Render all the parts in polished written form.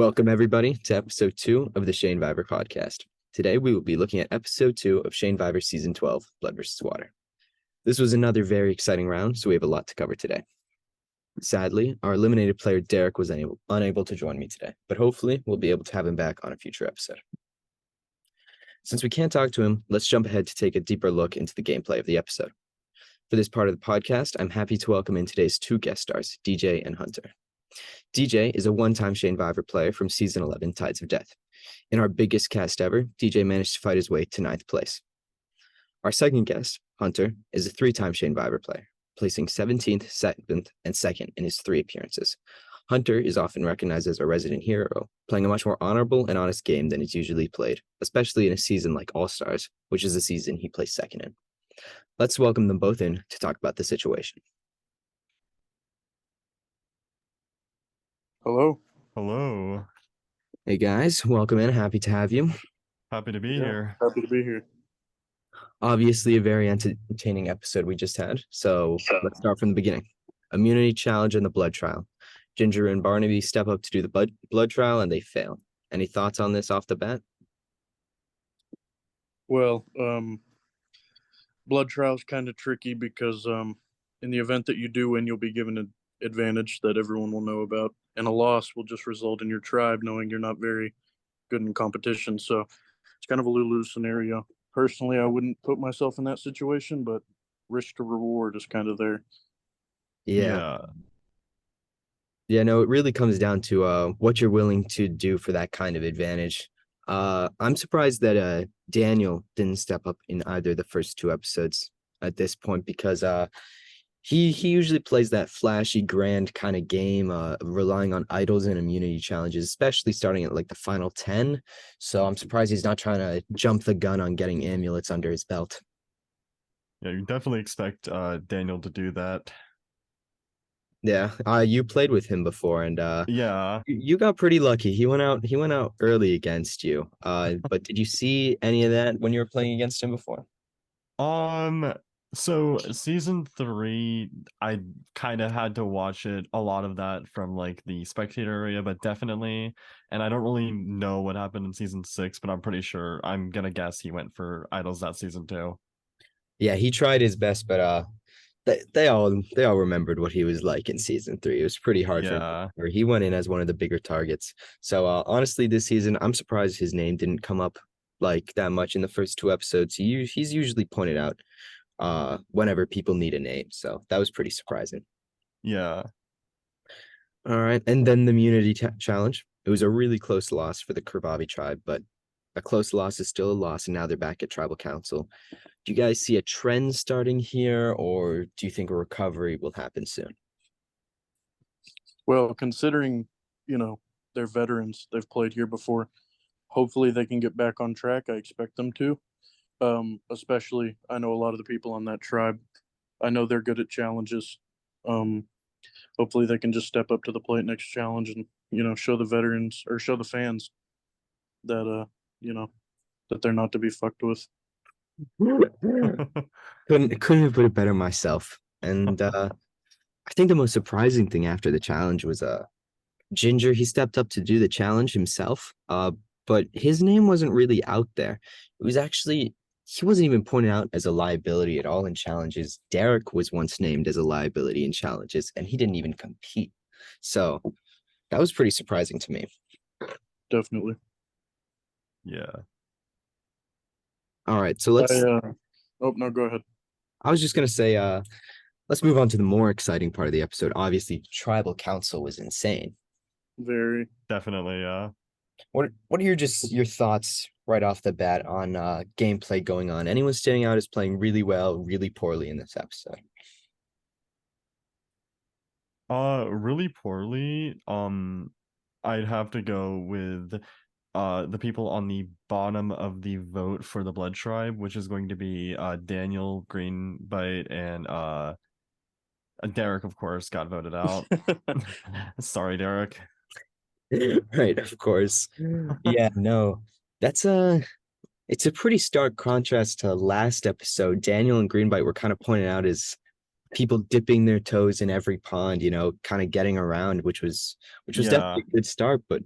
Welcome, everybody, to episode 2 of the Shanevivor podcast. Today, we will be looking at episode 2 of Shanevivor Season 12, Blood vs. Water. This was another very exciting round, so we have a lot to cover today. Sadly, our eliminated player Derek was unable to join me today, but hopefully we'll be able to have him back on a future episode. Since we can't talk to him, let's jump ahead to take a deeper look into the gameplay of the episode. For this part of the podcast, I'm happy to welcome in today's two guest stars, DJ and Hunter. DJ is a one-time Shanevivor player from Season 11, Tides of Death. In our biggest cast ever, DJ managed to fight his way to 9th place. Our second guest, Hunter, is a three-time Shanevivor player, placing 17th, 7th, and 2nd in his 3 appearances. Hunter is often recognized as a resident hero, playing a much more honorable and honest game than is usually played, especially in a season like All-Stars, which is the season he placed 2nd in. Let's welcome them both in to talk about the situation. Hello. Hello. Hey guys, welcome in. Happy to have you. Happy to be here. Happy to be here. Obviously, a very entertaining episode we just had. So let's start from the beginning. Immunity challenge and the blood trial. Ginger and Barnaby step up to do the blood trial and they fail. Any thoughts on this off the bat? Well, blood trial is kind of tricky because in the event that you do win, you'll be given an advantage that everyone will know about, and a loss will just result in your tribe knowing you're not very good in competition. So it's kind of a lose-lose scenario. Personally, I wouldn't put myself in that situation, but risk to reward is kind of there. Yeah, no, it really comes down to what you're willing to do for that kind of advantage. I'm surprised that Daniel didn't step up in either of the first 2 episodes at this point, because he usually plays that flashy, grand kind of game, relying on idols and immunity challenges, especially starting at like the final 10. So I'm surprised he's not trying to jump the gun on getting amulets under his belt. Yeah, you definitely expect Daniel to do that. Yeah, you played with him before, and Yeah. you got pretty lucky. He went out early against you. But did you see any of that when you were playing against him before? So season 3, I kind of had to watch it, a lot of that from like the spectator area, but definitely, and I don't really know what happened in season 6, but I'm pretty sure, I'm gonna guess he went for idols that season too. Yeah, he tried his best, but they all remembered what he was like in season 3. It was pretty hard for him. Yeah. He went in as one of the bigger targets. So honestly, this season, I'm surprised his name didn't come up like that much in the first 2 episodes. He's usually pointed out whenever people need a name. So that was pretty surprising. Yeah. All right. And then the immunity challenge. It was a really close loss for the Kerbavi tribe, but a close loss is still a loss, and now they're back at tribal council. Do you guys see a trend starting here, or do you think a recovery will happen soon? Well, considering, they're veterans, they've played here before, hopefully they can get back on track. I expect them to. Especially, I know a lot of the people on that tribe. I know they're good at challenges. Hopefully they can just step up to the plate next challenge and, show the veterans or show the fans that, that they're not to be fucked with. Couldn't have put it better myself. And I think the most surprising thing after the challenge was Ginger. He stepped up to do the challenge himself, but his name wasn't really out there. It was actually, he wasn't even pointed out as a liability at all in challenges. Derek was once named as a liability in challenges, and he didn't even compete. So that was pretty surprising to me. Definitely. Yeah. All right, so let's. Oh no, go ahead. I was just gonna say, let's move on to the more exciting part of the episode. Obviously, tribal council was insane. Very. Definitely, yeah. What are your thoughts right off the bat on gameplay going on? Anyone standing out as playing really well, really poorly in this episode? Really poorly. I'd have to go with the people on the bottom of the vote for the blood tribe, which is going to be Daniel, Greenbite, and Derek, of course, got voted out. Sorry, Derek. Right, of course. Yeah, no. It's a pretty stark contrast to last episode. Daniel and Greenbite were kind of pointed out as people dipping their toes in every pond, kind of getting around, which was Yeah, definitely a good start, but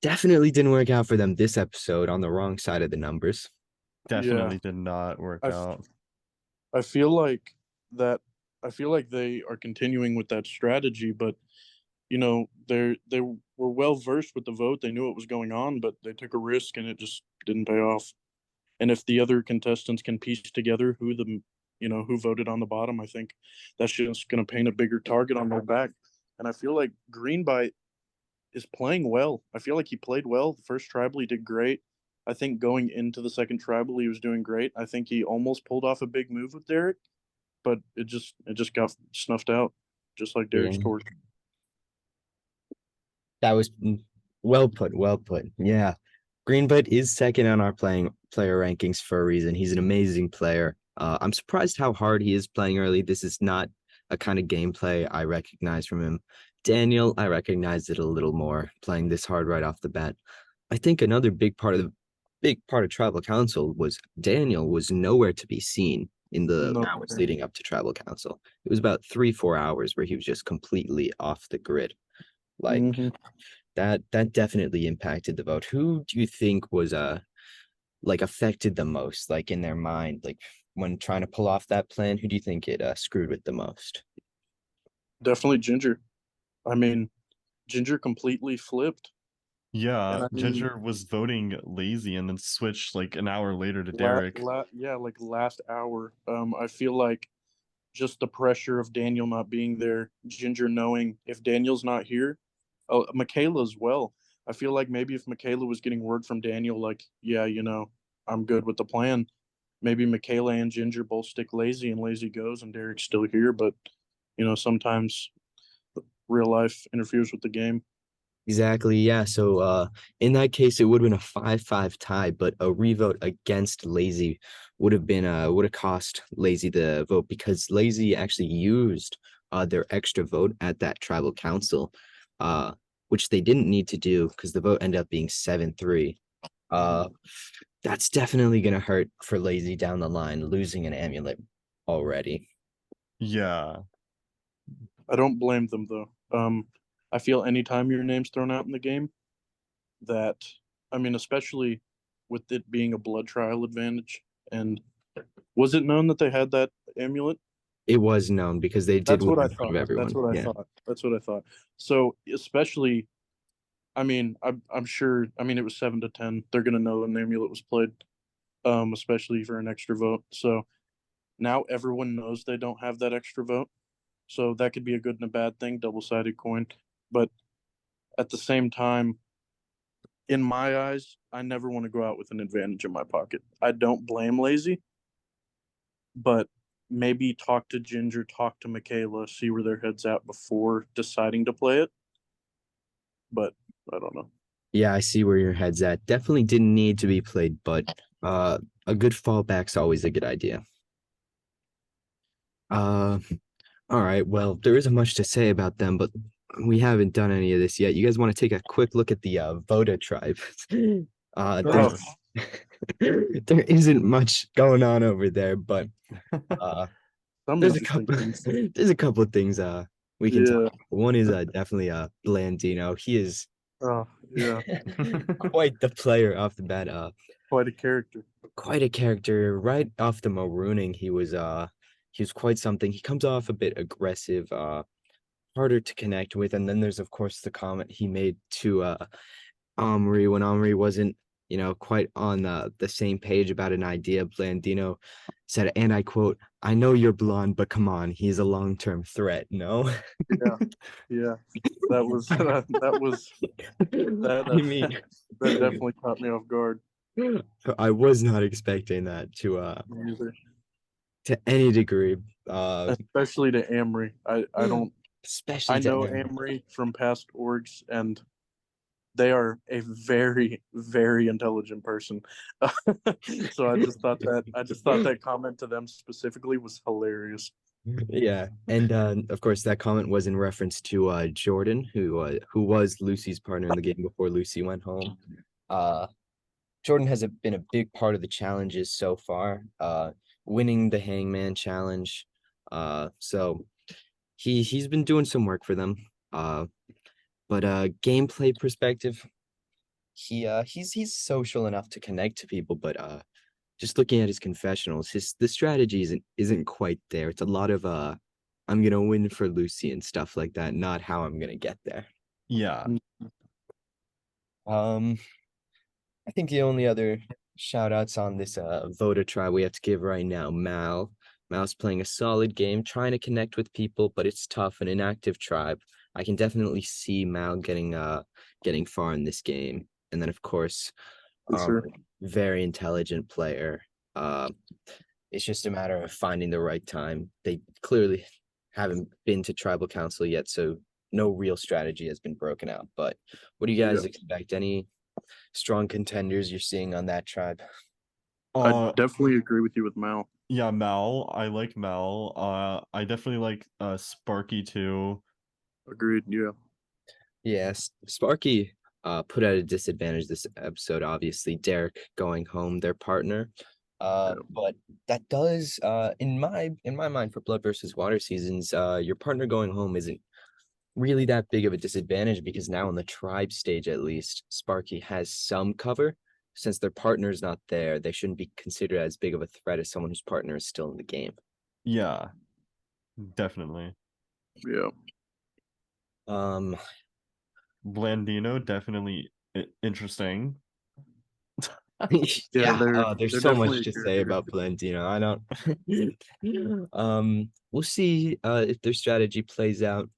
definitely didn't work out for them this episode on the wrong side of the numbers. Yeah, definitely did not work I, f- out. I feel like that. I feel like they are continuing with that strategy, but they were well versed with the vote. They knew what was going on, but they took a risk and it just didn't pay off. And if the other contestants can piece together who voted on the bottom, I think that's just going to paint a bigger target on their back. And I feel like Greenbite is playing well. I feel like he played well. The first tribal, he did great. I think going into the second tribal, he was doing great. I think he almost pulled off a big move with Derek, but it just got snuffed out, just like Yeah, Derek's torch. that was well put. Well put. Yeah. Greenbud is second on our playing player rankings for a reason. He's an amazing player. I'm surprised how hard he is playing early. This is not a kind of gameplay I recognize from him. Daniel, I recognize it a little more, playing this hard right off the bat. I think another big part of tribal council was Daniel was nowhere to be seen in the No. hours leading up to tribal council. It was about 3-4 hours where he was just completely off the grid. Like Mm-hmm. that definitely impacted the vote. Who do you think was like affected the most, like in their mind, like when trying to pull off that plan? Who do you think it screwed with the most? Definitely Ginger. I mean, Ginger completely flipped. Yeah, And I mean, Ginger was voting lazy and then switched like an hour later to Derek. yeah, like last hour. I feel like just the pressure of Daniel not being there, Ginger knowing if Daniel's not here, oh, Michaela as well. I feel like maybe if Michaela was getting word from Daniel, like, yeah, I'm good with the plan, maybe Michaela and Ginger both stick lazy and lazy goes and Derek's still here. But, sometimes real life interferes with the game. Exactly. Yeah. So in that case it would have been a 5-5 tie, but a revote against Lazy would have cost Lazy the vote because Lazy actually used their extra vote at that tribal council, uh, which they didn't need to do because the vote ended up being 7-3. Uh that's definitely gonna hurt for Lazy down the line, losing an amulet already. Yeah. I don't blame them though. I feel anytime your name's thrown out in the game, that I mean, especially with it being a blood trial advantage. And was it known that they had that amulet? It was known because they did That's win what I in front thought. of That's everyone. what I Yeah. thought. That's what I thought. So especially, I mean, I'm sure. I mean, it was 7-10. They're gonna know an amulet was played, especially for an extra vote. So now everyone knows they don't have that extra vote. So that could be a good and a bad thing, double sided coin. But at the same time, in my eyes, I never want to go out with an advantage in my pocket. I don't blame Lazy, but maybe talk to Ginger, talk to Michaela, see where their heads at before deciding to play it. But I don't know. Yeah, I see where your head's at. Definitely didn't need to be played, but a good fallback's always a good idea. Uh, all right. Well, there isn't much to say about them, but we haven't done any of this yet. You guys want to take a quick look at the Voda tribe? There's Oh, Sure. there isn't much going on over there, but uh, some there's a interesting couple things. there's a couple of things we can talk Yeah. about. One is definitely Blandino. He is Oh, yeah. quite the player off the bat. Quite a character. Quite a character. Right off the marooning, he was quite something. He comes off a bit aggressive, harder to connect with. And then there's of course the comment he made to Omri when Omri wasn't, quite on the same page about an idea. Blandino said, and I quote, "I know you're blonde, but come on, he's a long-term threat, no?" Yeah. Yeah. That was that was that I mean, that definitely caught me off guard. I was not expecting that Me either. to any degree. Uh Especially to Amory. I don't especially I to know him. Amory from past orgs and they are a very, very intelligent person. So I just thought that comment to them specifically was hilarious. Yeah, and of course that comment was in reference to Jordan, who was Lucy's partner in the game before Lucy went home. Uh, Jordan has been a big part of the challenges so far, winning the Hangman challenge, So he's been doing some work for them. But gameplay perspective, he's social enough to connect to people, but just looking at his confessionals, the strategy isn't quite there. It's a lot of I'm gonna win for Lucy and stuff like that, not how I'm gonna get there. Yeah. Um, I think the only other shout outs on this voter tribe we have to give right now, Mal. Mal's playing a solid game, trying to connect with people, but it's tough. An inactive tribe. I can definitely see Mal getting far in this game. And then of course, For sure. very intelligent player. Uh, it's just a matter of finding the right time. They clearly haven't been to tribal council yet, so no real strategy has been broken out. But what do you guys expect? Any strong contenders you're seeing on that tribe? I definitely agree with you with Mal. Yeah, Mal. I like Mal. I definitely like Sparky too. Agreed. Yeah. Yes, Sparky put at a disadvantage this episode, obviously. Derek going home, their partner. But that does in my mind for Blood versus Water seasons, your partner going home isn't really that big of a disadvantage because now in the tribe stage at least, Sparky has some cover. Since their partner's not there, they shouldn't be considered as big of a threat as someone whose partner is still in the game. Yeah, definitely. Yeah. Blandino, definitely interesting. Yeah, they're there's so definitely much a to say character. about Blendino. I don't we'll see if their strategy plays out.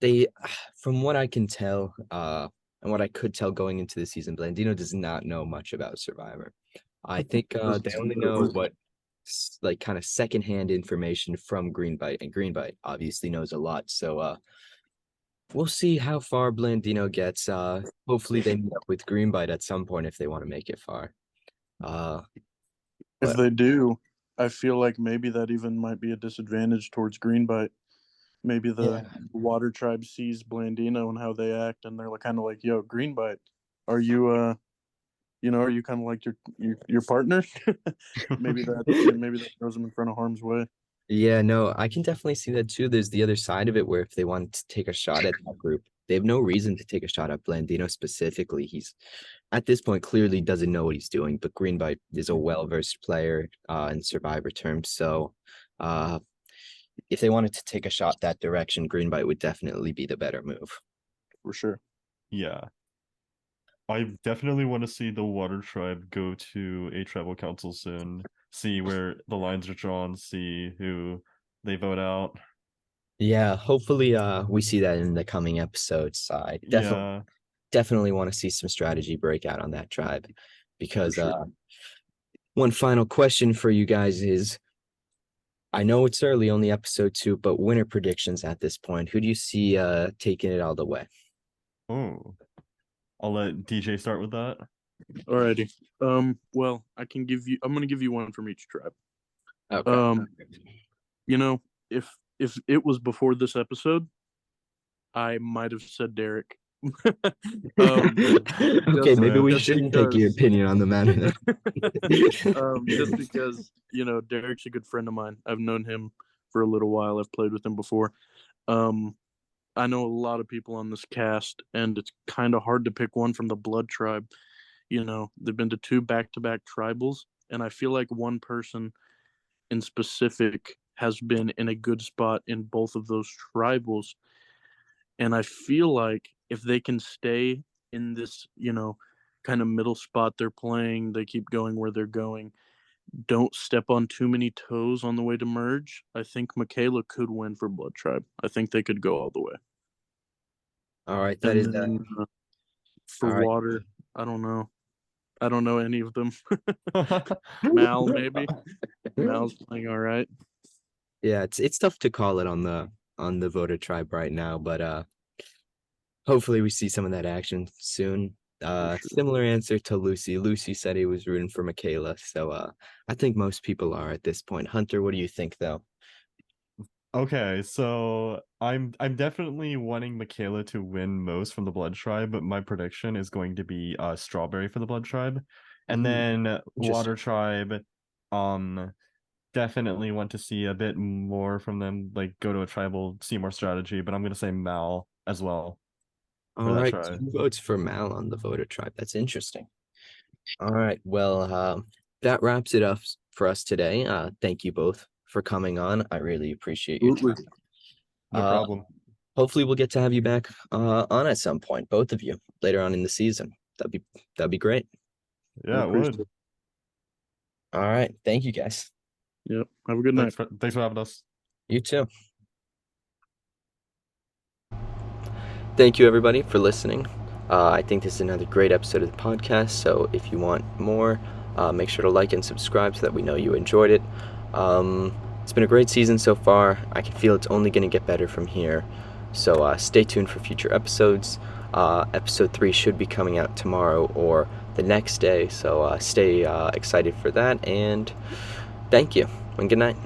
They from what I can tell, and what I could tell going into the season, Blandino does not know much about Survivor. I think they only know what like kind of secondhand information from Greenbite, and Greenbite obviously knows a lot. So we'll see how far Blandino gets. Hopefully they meet up with Greenbite at some point if they want to make it far. If But they do, I feel like maybe that even might be a disadvantage towards Greenbite. Maybe the yeah, Water Tribe sees Blandino and how they act, and they're like, kind of like, "Yo, Greenbite, are you are you kind of like your partner?" maybe that throws them in front of harm's way. yeah, no, I can definitely see that too. There's the other side of it where if they want to take a shot at that group, they have no reason to take a shot at Blandino specifically. He's at this point clearly doesn't know what he's doing, but Greenbite is a well-versed player in Survivor terms. So uh, if they wanted to take a shot that direction, Greenbite would definitely be the better move. For sure. Yeah. I definitely want to see the Water Tribe go to a tribal council soon, see where the lines are drawn, see who they vote out. Yeah, hopefully we see that in the coming episodes. I Yeah. definitely want to see some strategy breakout on that tribe because sure. one final question for you guys is I know it's early, only episode 2, but winner predictions at this point. Who do you see taking it all the way? Oh, I'll let DJ start with that. Alrighty. Well, I'm gonna give you one from each tribe. Okay. You know, if it was before this episode, I might have said Derek. Okay, maybe we shouldn't take your opinion on the matter then. Just because Derek's a good friend of mine. I've known him for a little while. I've played with him before. I know a lot of people on this cast, and it's kind of hard to pick one from the Blood Tribe. They've been to 2 back-to-back tribals, and I feel like one person in specific has been in a good spot in both of those tribals. And I feel like if they can stay in this, kind of middle spot they're playing, they keep going where they're going, don't step on too many toes on the way to merge, I think Michaela could win for Blood Tribe. I think they could go all the way. All right, that And is that. then for All right. Water, I don't know. I don't know any of them. Mal, maybe. Mal's playing all right. Yeah, it's tough to call it on the voter tribe right now, but hopefully we see some of that action soon. Sure. Similar answer to Lucy. Lucy said he was rooting for Michaela, so I think most people are at this point. Hunter, what do you think though? Okay, so I'm definitely wanting Michaela to win most from the Blood Tribe, but my prediction is going to be Strawberry for the Blood Tribe. And then Water Tribe, um definitely want to see a bit more from them, like go to a tribal, see more strategy, but I'm going to say Mal as well for All that right, try. 2 votes for Mal on the voter tribe. That's interesting. All right, well, that wraps it up for us today. Thank you both for coming on. I really appreciate your time. Absolutely. No Uh, problem. hopefully we'll get to have you back on at some point, both of you, later on in the season. That'd be great. I Yeah, it appreciate would. it. All right, thank you guys. Yep. Have a good night. Thanks for having us. You too. Thank you, everybody, for listening. I think this is another great episode of the podcast. So if you want more, make sure to like and subscribe so that we know you enjoyed it. It's been a great season so far. I can feel it's only going to get better from here. So stay tuned for future episodes. Episode 3 should be coming out tomorrow or the next day. So stay excited for that. And thank you and good night.